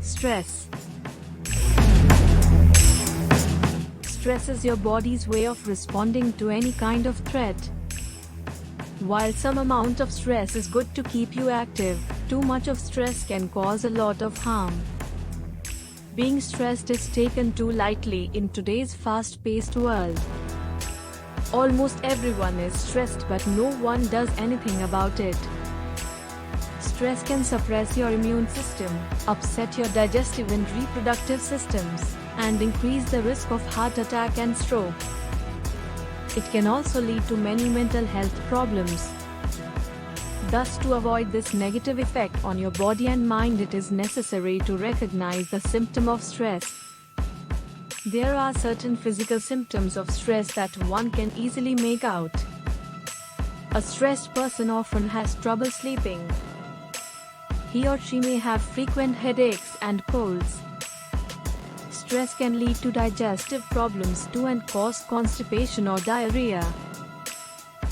Stress. Stress is your body's way of responding to any kind of threat. While some amount of stress is good to keep you active, too much of stress can cause a lot of harm. Being stressed is taken too lightly in today's fast-paced world. Almost everyone is stressed, but no one does anything about it. Stress can suppress your immune system, upset your digestive and reproductive systems, and increase the risk of heart attack and stroke. It can also lead to many mental health problems. Thus, to avoid this negative effect on your body and mind, it is necessary to recognize the symptom of stress. There are certain physical symptoms of stress that one can easily make out. A stressed person often has trouble sleeping. He or she may have frequent headaches and colds. Stress can lead to digestive problems too and cause constipation or diarrhea.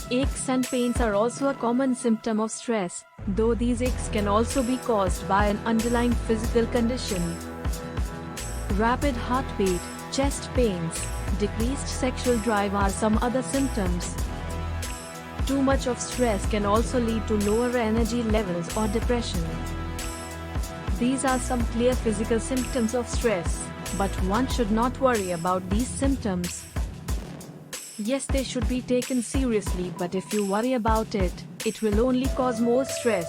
Aches and pains are also a common symptom of stress, though these aches can also be caused by an underlying physical condition. Rapid heartbeat, chest pains, decreased sexual drive are some other symptoms. Too much of stress can also lead to lower energy levels or depression. These are some clear physical symptoms of stress, but one should not worry about these symptoms. Yes, they should be taken seriously, but if you worry about it, it will only cause more stress.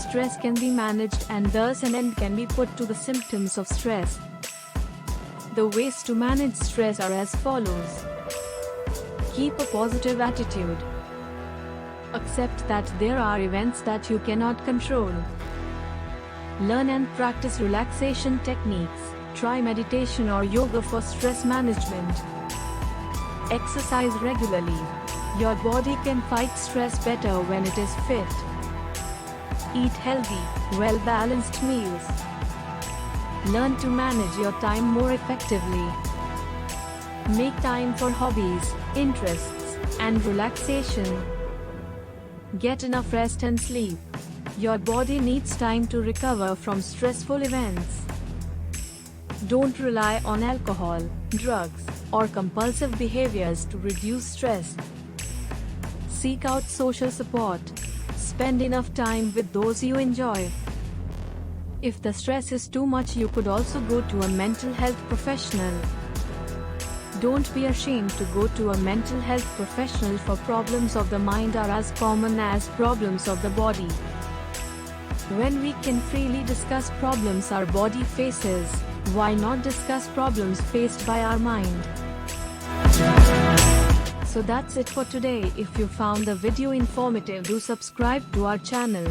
Stress can be managed and thus an end can be put to the symptoms of stress. The ways to manage stress are as follows. Keep a positive attitude. Accept that there are events that you cannot control. Learn and practice relaxation techniques. Try meditation or yoga for stress management. Exercise regularly. Your body can fight stress better when it is fit. Eat healthy, well-balanced meals. Learn to manage your time more effectively. Make time for hobbies, interests, and relaxation. Get enough rest and sleep. Your body needs time to recover from stressful events. Don't rely on alcohol, drugs, or compulsive behaviors to reduce stress. Seek out social support. Spend enough time with those you enjoy. If the stress is too much, you could also go to a mental health professional. Don't be ashamed to go to a mental health professional, for problems of the mind are as common as problems of the body. When we can freely discuss problems our body faces, why not discuss problems faced by our mind? So that's it for today. If you found the video informative, do subscribe to our channel.